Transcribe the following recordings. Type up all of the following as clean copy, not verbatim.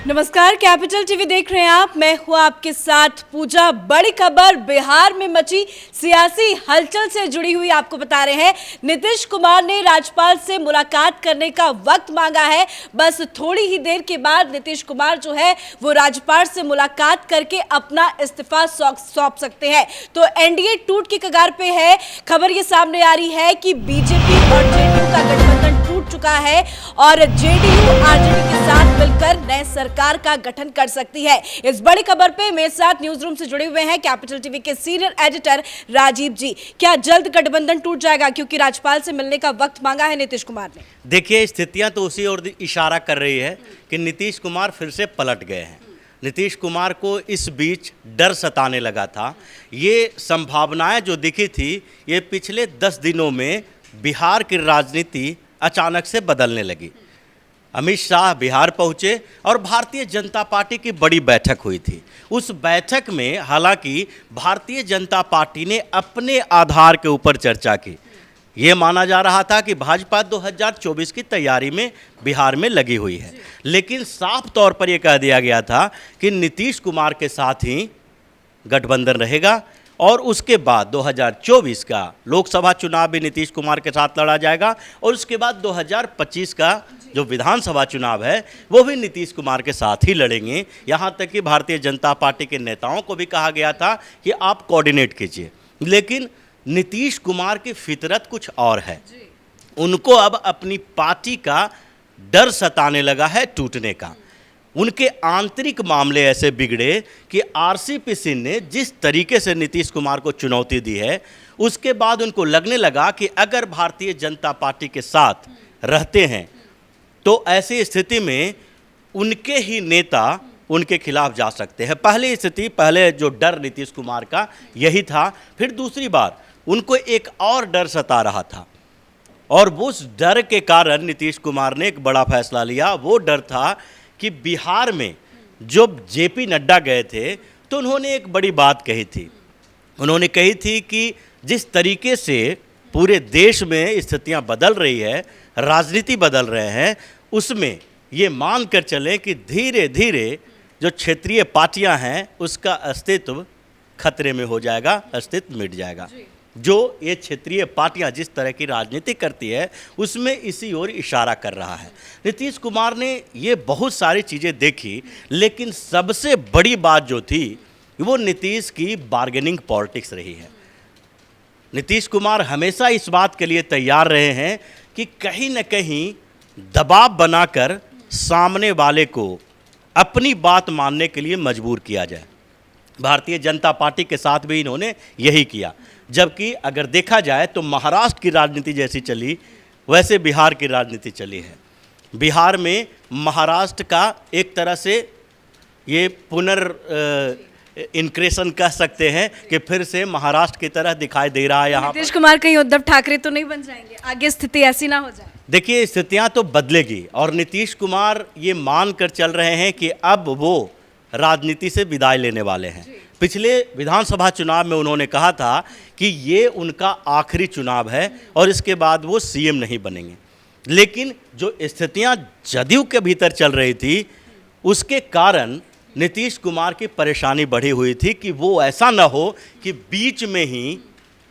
नमस्कार, capital TV देख रहे हैं आप। मैं हूं आपके साथ पूजा। बड़ी खबर बिहार में मची सियासी हलचल से जुड़ी हुई आपको बता रहे हैं। नीतीश कुमार ने राज्यपाल से मुलाकात करने का वक्त मांगा है। बस थोड़ी ही देर के बाद नीतीश कुमार जो है वो राज्यपाल से मुलाकात करके अपना इस्तीफा सौंप सकते हैं। तो एनडीए टूट की कगार पे है। खबर ये सामने आ रही है कि बीजेपी और जेडीयू का गठबंधन टूट चुका है और जेडीयू आरजेडी के साथ मिलकर नए सरकार का गठन कर सकती है। इस बड़ी खबर पे मेरे साथ न्यूज रूम से जुड़े हुए हैं कैपिटल टीवी के सीनियर एडिटर राजीव जी। क्या जल्द गठबंधन टूट जाएगा, क्योंकि राज्यपाल से मिलने का वक्त मांगा है नीतीश कुमार ने? देखिए, स्थितियां तो उसी ओर इशारा कर रही है कि नीतीश कुमार फिर से पलट गए हैं। नीतीश कुमार को इस बीच डर सताने लगा था। ये संभावनाएं जो दिखी थी, ये पिछले 10 दिनों में बिहार की राजनीति अचानक से बदलने लगी। अमित शाह बिहार पहुंचे और भारतीय जनता पार्टी की बड़ी बैठक हुई थी। उस बैठक में हालांकि भारतीय जनता पार्टी ने अपने आधार के ऊपर चर्चा की। ये माना जा रहा था कि भाजपा 2024 की तैयारी में बिहार में लगी हुई है, लेकिन साफ तौर पर यह कह दिया गया था कि नीतीश कुमार के साथ ही गठबंधन रहेगा और उसके बाद 2024 का लोकसभा चुनाव भी नीतीश कुमार के साथ लड़ा जाएगा और उसके बाद 2025 का जो विधानसभा चुनाव है वो भी नीतीश कुमार के साथ ही लड़ेंगे। यहाँ तक कि भारतीय जनता पार्टी के नेताओं को भी कहा गया था कि आप कोऑर्डिनेट कीजिए। लेकिन नीतीश कुमार की फितरत कुछ और है। उनको अब अपनी पार्टी का डर सताने लगा है टूटने का। उनके आंतरिक मामले ऐसे बिगड़े कि आरसीपी ने जिस तरीके से नीतीश कुमार को चुनौती दी है, उसके बाद उनको लगने लगा कि अगर भारतीय जनता पार्टी के साथ रहते हैं तो ऐसी स्थिति में उनके ही नेता उनके खिलाफ जा सकते हैं। पहले जो डर नीतीश कुमार का यही था। फिर दूसरी बार उनको एक और डर सता रहा था और उस डर के कारण नीतीश कुमार ने एक बड़ा फैसला लिया। वो डर था कि बिहार में जब जेपी नड्डा गए थे तो उन्होंने एक बड़ी बात कही थी। उन्होंने कही थी कि जिस तरीके से पूरे देश में स्थितियां बदल रही है, राजनीति बदल रहे हैं, उसमें ये मान कर चलें कि धीरे धीरे जो क्षेत्रीय पार्टियां हैं उसका अस्तित्व खतरे में हो जाएगा, अस्तित्व मिट जाएगा। जो ये क्षेत्रीय पार्टियां जिस तरह की राजनीति करती है उसमें इसी ओर इशारा कर रहा है। नीतीश कुमार ने ये बहुत सारी चीज़ें देखी, लेकिन सबसे बड़ी बात जो थी वो नीतीश की बार्गेनिंग पॉलिटिक्स रही है। नीतीश कुमार हमेशा इस बात के लिए तैयार रहे हैं कि कहीं न कहीं दबाव बनाकर सामने वाले को अपनी बात मानने के लिए मजबूर किया जाए। भारतीय जनता पार्टी के साथ भी इन्होंने यही किया। जबकि अगर देखा जाए तो महाराष्ट्र की राजनीति जैसी चली वैसे बिहार की राजनीति चली है। बिहार में महाराष्ट्र का एक तरह से ये इनक्रेशन कह सकते हैं कि फिर से महाराष्ट्र की तरह दिखाई दे रहा है। यहाँ नीतीश कुमार कहीं उद्धव ठाकरे तो नहीं बन जाएंगे? आगे स्थिति ऐसी ना हो जाए। देखिए, स्थितियाँ तो बदलेगी और नीतीश कुमार ये मान कर चल रहे हैं कि अब वो राजनीति से विदाई लेने वाले हैं। पिछले विधानसभा चुनाव में उन्होंने कहा था कि ये उनका आखिरी चुनाव है और इसके बाद वो सीएम नहीं बनेंगे। लेकिन जो स्थितियां जदयू के भीतर चल रही थी उसके कारण नीतीश कुमार की परेशानी बढ़ी हुई थी कि वो ऐसा न हो कि बीच में ही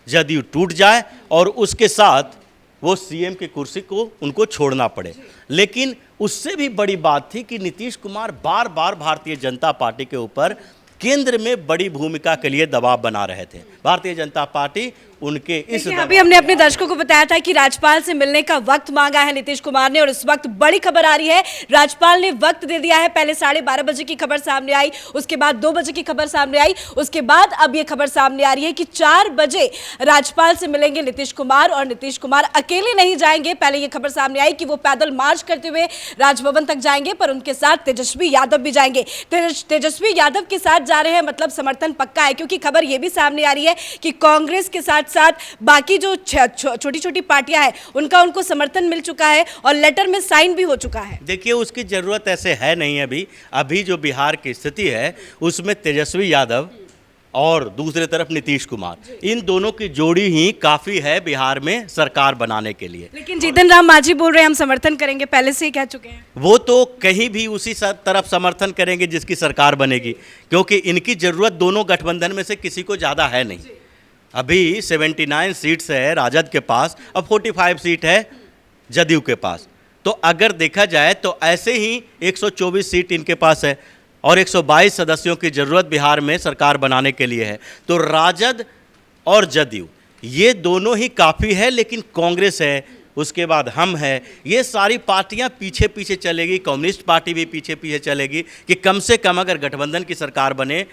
जदयू टूट जाए और उसके साथ वो सीएम की कुर्सी को उनको छोड़ना पड़े। लेकिन उससे भी बड़ी बात थी कि नीतीश कुमार बार बार भारतीय जनता पार्टी के ऊपर केंद्र में बड़ी भूमिका के लिए दबाव बना रहे थे। भारतीय जनता पार्टी उनके इस अभी हमने अपने दर्शकों को बताया था कि राज्यपाल से मिलने का वक्त मांगा है नीतीश कुमार ने और इस वक्त बड़ी खबर आ रही है। राज्यपाल ने वक्त दे दिया है। पहले 12:30 बजे की खबर सामने आई, उसके बाद 2 बजे की खबर सामने आई, उसके बाद अब ये खबर सामने आ रही है कि 4 बजे राज्यपाल से मिलेंगे नीतीश कुमार और नीतीश कुमार अकेले नहीं जाएंगे। पहले ये खबर सामने आई कि वो पैदल मार्च करते हुए राजभवन तक जाएंगे, पर उनके साथ तेजस्वी यादव भी जाएंगे। तेजस्वी यादव के साथ जा रहे हैं, मतलब समर्थन पक्का है, क्योंकि खबर ये भी सामने आ रही है कि कांग्रेस के साथ बाकी जो छोटी छोटी पार्टियां हैं उनको समर्थन मिल चुका है और लेटर में साइन भी हो चुका है। देखिए, उसकी जरूरत ऐसे है नहीं। अभी जो बिहार की स्थिति है उसमें तेजस्वी यादव और दूसरे तरफ नीतीश कुमार, इन दोनों की जोड़ी ही काफ़ी है बिहार में सरकार बनाने के लिए। लेकिन जीतन राम मांझी बोल रहे हैं हम समर्थन करेंगे, पहले से ही कह चुके हैं। वो तो कहीं भी उसी तरफ समर्थन करेंगे जिसकी सरकार बनेगी, क्योंकि इनकी ज़रूरत दोनों गठबंधन में से किसी को ज़्यादा है नहीं। अभी 79 सीट्स है राजद के पास, अब 45 सीट है जदयू के पास। तो अगर देखा जाए तो ऐसे ही 124 सीट इनके पास है और 122 सदस्यों की ज़रूरत बिहार में सरकार बनाने के लिए है। तो राजद और जदयू ये दोनों ही काफ़ी है, लेकिन कांग्रेस है, उसके बाद हम है, ये सारी पार्टियां पीछे पीछे चलेगी। कम्युनिस्ट पार्टी भी पीछे पीछे चलेगी कि कम से कम अगर गठबंधन की सरकार बने,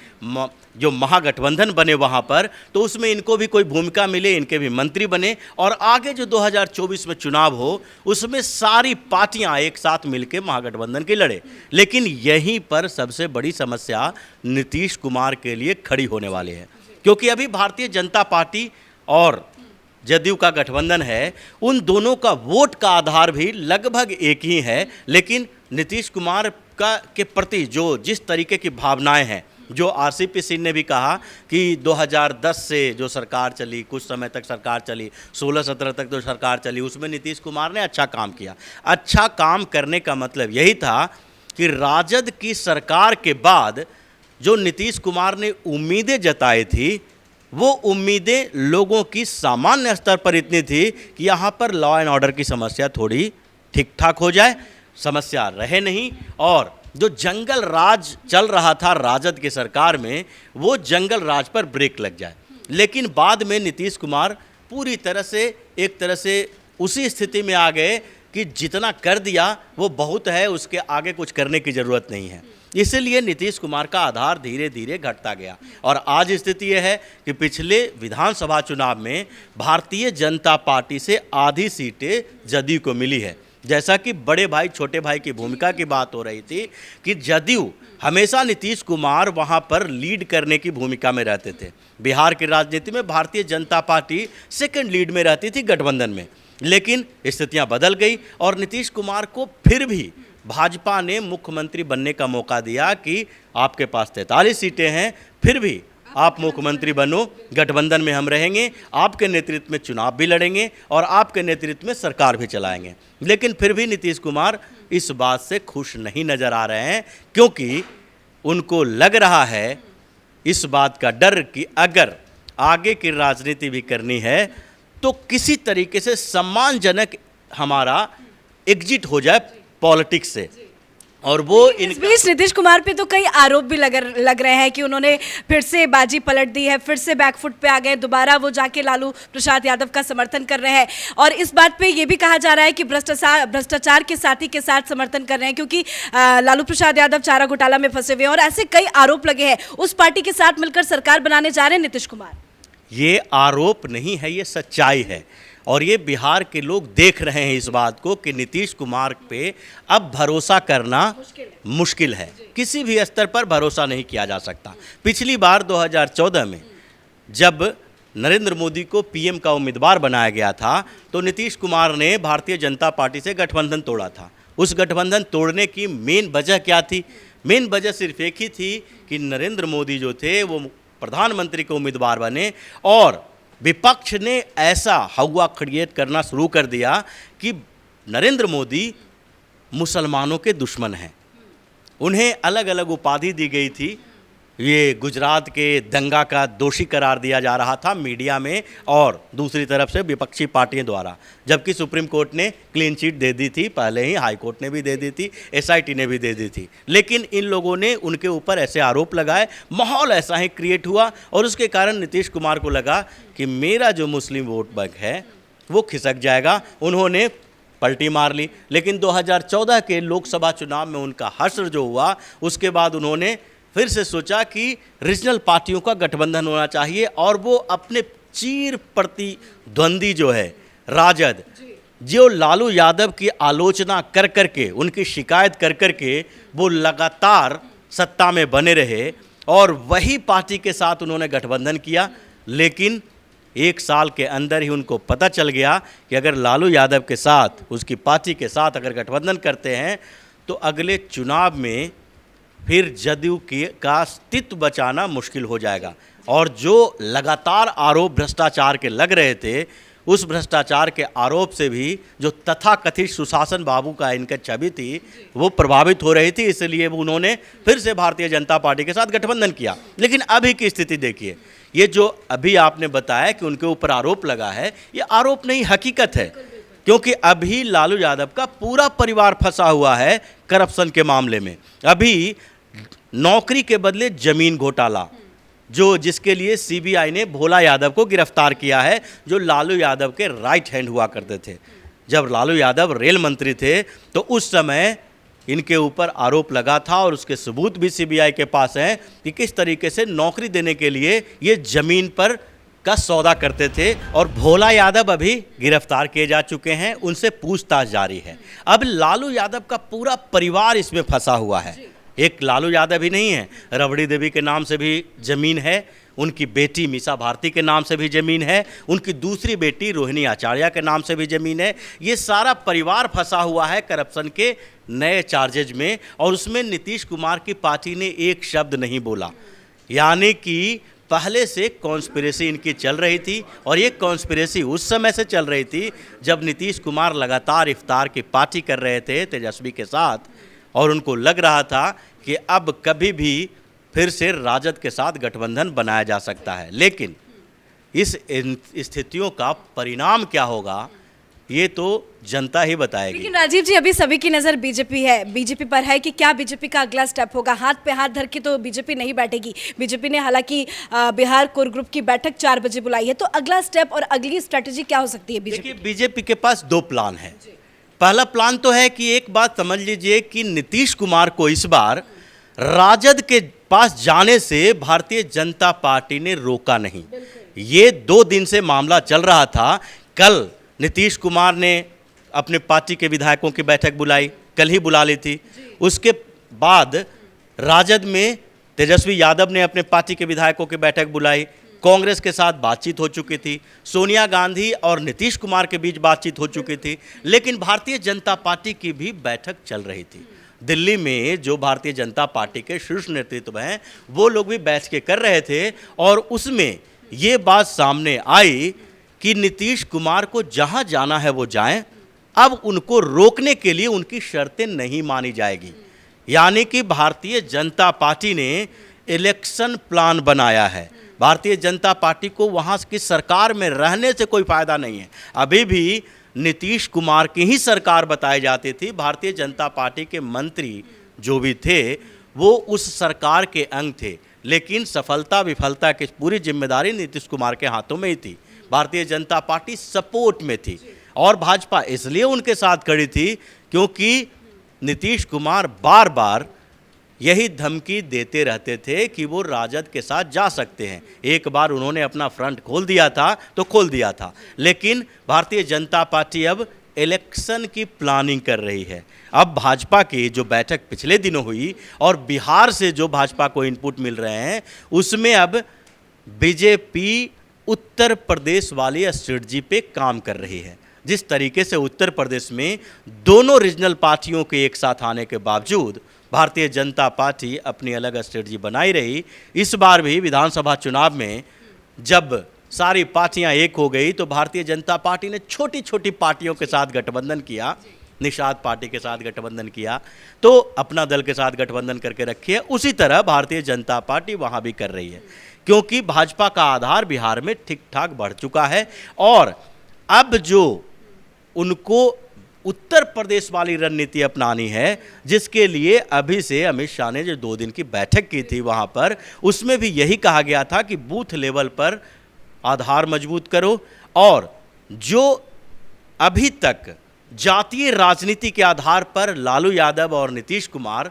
जो महागठबंधन बने वहाँ पर, तो उसमें इनको भी कोई भूमिका मिले, इनके भी मंत्री बने और आगे जो 2024 में चुनाव हो उसमें सारी पार्टियां एक साथ मिलकर महागठबंधन की लड़े। लेकिन यहीं पर सबसे बड़ी समस्या नीतीश कुमार के लिए खड़ी होने वाली है, क्योंकि अभी भारतीय जनता पार्टी और जदयू का गठबंधन है, उन दोनों का वोट का आधार भी लगभग एक ही है। लेकिन नीतीश कुमार के प्रति जो जिस तरीके की भावनाएं हैं, जो आरसीपी सिंह ने भी कहा कि 2010 से जो सरकार चली, कुछ समय तक सरकार चली, 16-17 तक जो सरकार चली, उसमें नीतीश कुमार ने अच्छा काम किया। अच्छा काम करने का मतलब यही था कि राजद की सरकार के बाद जो नीतीश कुमार ने उम्मीदें जताई थी, वो उम्मीदें लोगों की सामान्य स्तर पर इतनी थी कि यहाँ पर लॉ एंड ऑर्डर की समस्या थोड़ी ठीक ठाक हो जाए, समस्या रहे नहीं, और जो जंगल राज चल रहा था राजद की सरकार में, वो जंगल राज पर ब्रेक लग जाए। लेकिन बाद में नीतीश कुमार पूरी तरह से एक तरह से उसी स्थिति में आ गए कि जितना कर दिया वो बहुत है, उसके आगे कुछ करने की ज़रूरत नहीं है। इसलिए नीतीश कुमार का आधार धीरे धीरे घटता गया और आज स्थिति यह है कि पिछले विधानसभा चुनाव में भारतीय जनता पार्टी से आधी सीटें जदयू को मिली है। जैसा कि बड़े भाई छोटे भाई की भूमिका की बात हो रही थी कि जदयू हमेशा नीतीश कुमार वहां पर लीड करने की भूमिका में रहते थे। बिहार की राजनीति में Bharatiya Janata party second lead में रहती थी गठबंधन में, लेकिन स्थितियां बदल गई और नीतीश कुमार को फिर भी भाजपा ने मुख्यमंत्री बनने का मौका दिया कि आपके पास 43 सीटें हैं, फिर भी आप मुख्यमंत्री बनो, गठबंधन में हम रहेंगे, आपके नेतृत्व में चुनाव भी लड़ेंगे और आपके नेतृत्व में सरकार भी चलाएंगे। लेकिन फिर भी नीतीश कुमार इस बात से खुश नहीं नज़र आ रहे हैं, क्योंकि उनको लग रहा है, इस बात का डर कि अगर आगे की राजनीति भी करनी है तो किसी तरीके से सम्मानजनक हमारा एग्जिट हो जाए पॉलिटिक्स से। और वो इस बीच नीतीश कुमार पे तो कई आरोप भी लग रहे हैं कि उन्होंने फिर से बाजी पलट दी है, फिर से बैकफुट पे आ गए, दोबारा वो जाके लालू प्रसाद यादव का समर्थन कर रहे हैं। और इस बात पे ये भी कहा जा रहा है कि भ्रष्टाचार के साथी के साथ समर्थन कर रहे हैं, क्योंकि लालू प्रसाद यादव चारा घोटाला में फंसे हुए हैं और ऐसे कई आरोप लगे हैं। उस पार्टी के साथ मिलकर सरकार बनाने जा रहे हैं नीतीश कुमार। ये आरोप नहीं है, ये सच्चाई है और ये बिहार के लोग देख रहे हैं इस बात को कि नीतीश कुमार पे अब भरोसा करना मुश्किल है। किसी भी स्तर पर भरोसा नहीं किया जा सकता। पिछली बार 2014 में जब नरेंद्र मोदी को पीएम का उम्मीदवार बनाया गया था तो नीतीश कुमार ने भारतीय जनता पार्टी से गठबंधन तोड़ा था। उस गठबंधन तोड़ने की मेन वजह क्या थी? मेन वजह सिर्फ एक ही थी कि नरेंद्र मोदी जो थे वो प्रधानमंत्री के उम्मीदवार बने और विपक्ष ने ऐसा हवा क्रिएट करना शुरू कर दिया कि नरेंद्र मोदी मुसलमानों के दुश्मन हैं। उन्हें अलग अलग उपाधि दी गई थी। ये गुजरात के दंगा का दोषी करार दिया जा रहा था मीडिया में और दूसरी तरफ से विपक्षी पार्टियों द्वारा, जबकि सुप्रीम कोर्ट ने क्लीन चिट दे दी थी, पहले ही हाई कोर्ट ने भी दे दी थी, एसआईटी ने भी दे दी थी। लेकिन इन लोगों ने उनके ऊपर ऐसे आरोप लगाए, माहौल ऐसा ही क्रिएट हुआ और उसके कारण नीतीश कुमार को लगा कि मेरा जो मुस्लिम वोट बैंक है वो खिसक जाएगा। उन्होंने पलटी मार ली। लेकिन 2014 के लोकसभा चुनाव में उनका हश्र जो हुआ, उसके बाद उन्होंने फिर से सोचा कि रीजनल पार्टियों का गठबंधन होना चाहिए और वो अपने चीर प्रतिद्वंदी जो है राजद, जो लालू यादव की आलोचना कर करके, उनकी शिकायत कर करके वो लगातार सत्ता में बने रहे और वही पार्टी के साथ उन्होंने गठबंधन किया। लेकिन एक साल के अंदर ही उनको पता चल गया कि अगर लालू यादव के साथ, उसकी पार्टी के साथ अगर गठबंधन करते हैं तो अगले चुनाव में फिर जदयू का अस्तित्व बचाना मुश्किल हो जाएगा। और जो लगातार आरोप भ्रष्टाचार के लग रहे थे, उस भ्रष्टाचार के आरोप से भी जो तथाकथित सुशासन बाबू का इनका छवि थी वो प्रभावित हो रही थी, इसलिए उन्होंने फिर से भारतीय जनता पार्टी के साथ गठबंधन किया। लेकिन अभी की स्थिति देखिए, ये जो अभी आपने बताया कि उनके ऊपर आरोप लगा है, ये आरोप नहीं, हकीकत है। क्योंकि अभी लालू यादव का पूरा परिवार फंसा हुआ है करप्शन के मामले में। अभी नौकरी के बदले जमीन घोटाला, जो जिसके लिए सीबीआई ने भोला यादव को गिरफ्तार किया है, जो लालू यादव के राइट हैंड हुआ करते थे। जब लालू यादव रेल मंत्री थे तो उस समय इनके ऊपर आरोप लगा था और उसके सबूत भी सीबीआई के पास हैं कि किस तरीके से नौकरी देने के लिए ये जमीन पर का सौदा करते थे। और भोला यादव अभी गिरफ्तार किए जा चुके हैं, उनसे पूछताछ जारी है। अब लालू यादव का पूरा परिवार इसमें फंसा हुआ है। एक लालू यादव ही नहीं है, रबड़ी देवी के नाम से भी ज़मीन है, उनकी बेटी मीसा भारती के नाम से भी ज़मीन है, उनकी दूसरी बेटी रोहिणी आचार्य के नाम से भी ज़मीन है। ये सारा परिवार फंसा हुआ है करप्शन के नए चार्जेज में, और उसमें नीतीश कुमार की पार्टी ने एक शब्द नहीं बोला। यानी कि पहले से कॉन्स्पिरेसी इनकी चल रही थी, और ये कॉन्स्पिरेसी उस समय से चल रही थी जब नीतीश कुमार लगातार इफ्तार की पार्टी कर रहे थे तेजस्वी के साथ, और उनको लग रहा था कि अब कभी भी फिर से राजद के साथ गठबंधन बनाया जा सकता है। लेकिन इस स्थितियों का परिणाम क्या होगा ये तो जनता ही बताएगी। लेकिन राजीव जी, अभी सभी की नज़र बीजेपी पर है कि क्या बीजेपी का अगला स्टेप होगा। हाथ पे हाथ धर के तो बीजेपी नहीं बैठेगी। बीजेपी ने हालांकि बिहार कोर ग्रुप की बैठक 4 बजे बुलाई है, तो अगला स्टेप और अगली स्ट्रेटेजी क्या हो सकती है बीजेपी? देखिए, बीजेपी के पास 2 प्लान है। पहला प्लान तो है कि एक बात समझ लीजिए कि नीतीश कुमार को इस बार राजद के पास जाने से भारतीय जनता पार्टी ने रोका नहीं। ये 2 दिन से मामला चल रहा था। कल नीतीश कुमार ने अपने पार्टी के विधायकों की बैठक बुलाई, कल ही बुला ली थी। उसके बाद राजद में तेजस्वी यादव ने अपने पार्टी के विधायकों की बैठक बुलाई, कांग्रेस के साथ बातचीत हो चुकी थी, सोनिया गांधी और नीतीश कुमार के बीच बातचीत हो चुकी थी। लेकिन भारतीय जनता पार्टी की भी बैठक चल रही थी। दिल्ली में जो भारतीय जनता पार्टी के शीर्ष नेतृत्व हैं वो लोग भी बैठ के कर रहे थे, और उसमें ये बात सामने आई कि नीतीश कुमार को जहां जाना है वो जाएं, अब उनको रोकने के लिए उनकी शर्तें नहीं मानी जाएगी। यानी कि भारतीय जनता पार्टी ने इलेक्शन प्लान बनाया है। भारतीय जनता पार्टी को वहाँ की सरकार में रहने से कोई फायदा नहीं है। अभी भी नीतीश कुमार की ही सरकार बताई जाती थी। भारतीय जनता पार्टी के मंत्री जो भी थे वो उस सरकार के अंग थे, लेकिन सफलता विफलता की पूरी जिम्मेदारी नीतीश कुमार के हाथों में ही थी। भारतीय जनता पार्टी सपोर्ट में थी, और भाजपा इसलिए उनके साथ खड़ी थी क्योंकि नीतीश कुमार बार बार यही धमकी देते रहते थे कि वो राजद के साथ जा सकते हैं। एक बार उन्होंने अपना फ्रंट खोल दिया था तो खोल दिया था, लेकिन भारतीय जनता पार्टी अब इलेक्शन की प्लानिंग कर रही है। अब भाजपा की जो बैठक पिछले दिनों हुई और बिहार से जो भाजपा को इनपुट मिल रहे हैं, उसमें अब बीजेपी उत्तर प्रदेश वाली स्ट्रेटजी पे काम कर रही है। जिस तरीके से उत्तर प्रदेश में दोनों रीजनल पार्टियों के एक साथ आने के बावजूद भारतीय जनता पार्टी अपनी अलग स्ट्रेटजी बनाई रही, इस बार भी विधानसभा चुनाव में जब सारी पार्टियां एक हो गई तो भारतीय जनता पार्टी ने छोटी छोटी पार्टियों के साथ गठबंधन किया। निषाद पार्टी के साथ गठबंधन किया तो अपना दल के साथ गठबंधन करके रखी है। उसी तरह भारतीय जनता पार्टी वहां भी कर रही है, क्योंकि भाजपा का आधार बिहार में ठीक ठाक बढ़ चुका है। और अब जो उनको उत्तर प्रदेश वाली रणनीति अपनानी है, जिसके लिए अभी से अमित शाह ने जो 2 दिन की बैठक की थी वहां पर, उसमें भी यही कहा गया था कि बूथ लेवल पर आधार मजबूत करो, और जो अभी तक जातीय राजनीति के आधार पर लालू यादव और नीतीश कुमार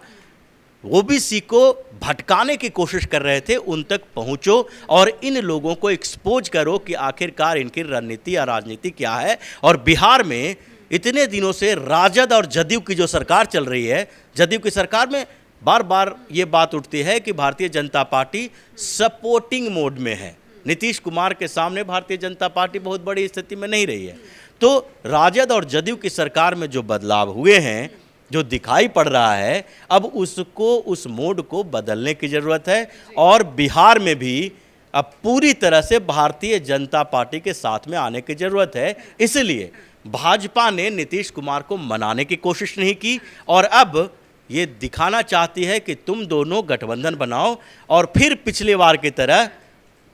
ओबीसी को भटकाने की कोशिश कर रहे थे, उन तक पहुंचो और इन लोगों को एक्सपोज करो कि आखिरकार इनकी रणनीति या राजनीति क्या है। और बिहार में इतने दिनों से राजद और जदयू की जो सरकार चल रही है, जदयू की सरकार में बार बार ये बात उठती है कि Bharatiya Janata party supporting mode में है। नीतीश कुमार के सामने भारतीय जनता पार्टी बहुत बड़ी स्थिति में नहीं रही है। तो राजद और जदयू की सरकार में जो बदलाव हुए हैं जो दिखाई पड़ रहा है, अब उसको, उस मोड को बदलने की ज़रूरत है। और बिहार में भी अब पूरी तरह से भारतीय जनता पार्टी के साथ में आने की ज़रूरत है। इसलिए भाजपा ने नीतीश कुमार को मनाने की कोशिश नहीं की और अब ये दिखाना चाहती है कि तुम दोनों गठबंधन बनाओ और फिर पिछली बार की तरह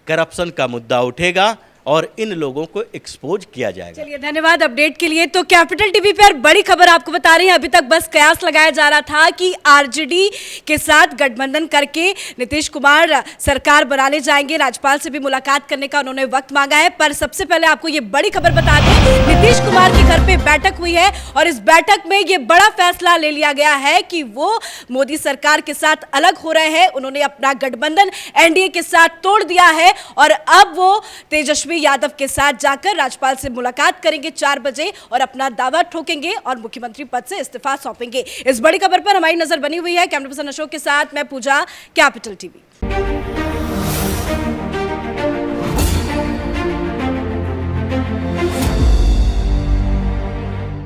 करप्शन का मुद्दा उठेगा और इन लोगों को एक्सपोज किया जाएगा। चलिए, धन्यवाद अपडेट के लिए। तो कैपिटल टीवी पर बड़ी खबर आपको बता रहे हैं। अभी तक बस कयास लगाया जा रहा था कि आरजेडी के साथ गठबंधन करके नीतीश कुमार सरकार बनाने जाएंगे। राज्यपाल से भी मुलाकात करने का उन्होंने वक्त मांगा है। पर सबसे पहले आपको ये बड़ी खबर बता दें, नीतीश कुमार के घर पे बैठक हुई है और इस बैठक में ये बड़ा फैसला ले लिया गया है कि वो मोदी सरकार के साथ अलग हो रहे हैं। उन्होंने अपना गठबंधन एनडीए के साथ तोड़ दिया है और अब वो तेजस्वी यादव के साथ जाकर राज्यपाल से मुलाकात करेंगे 4 बजे और अपना दावा ठोकेंगे और मुख्यमंत्री पद से इस्तीफा सौंपेंगे। इस बड़ी खबर पर हमारी नजर बनी हुई है। कैमरा पर्सन अशोक के साथ मैं पूजा, कैपिटल टीवी।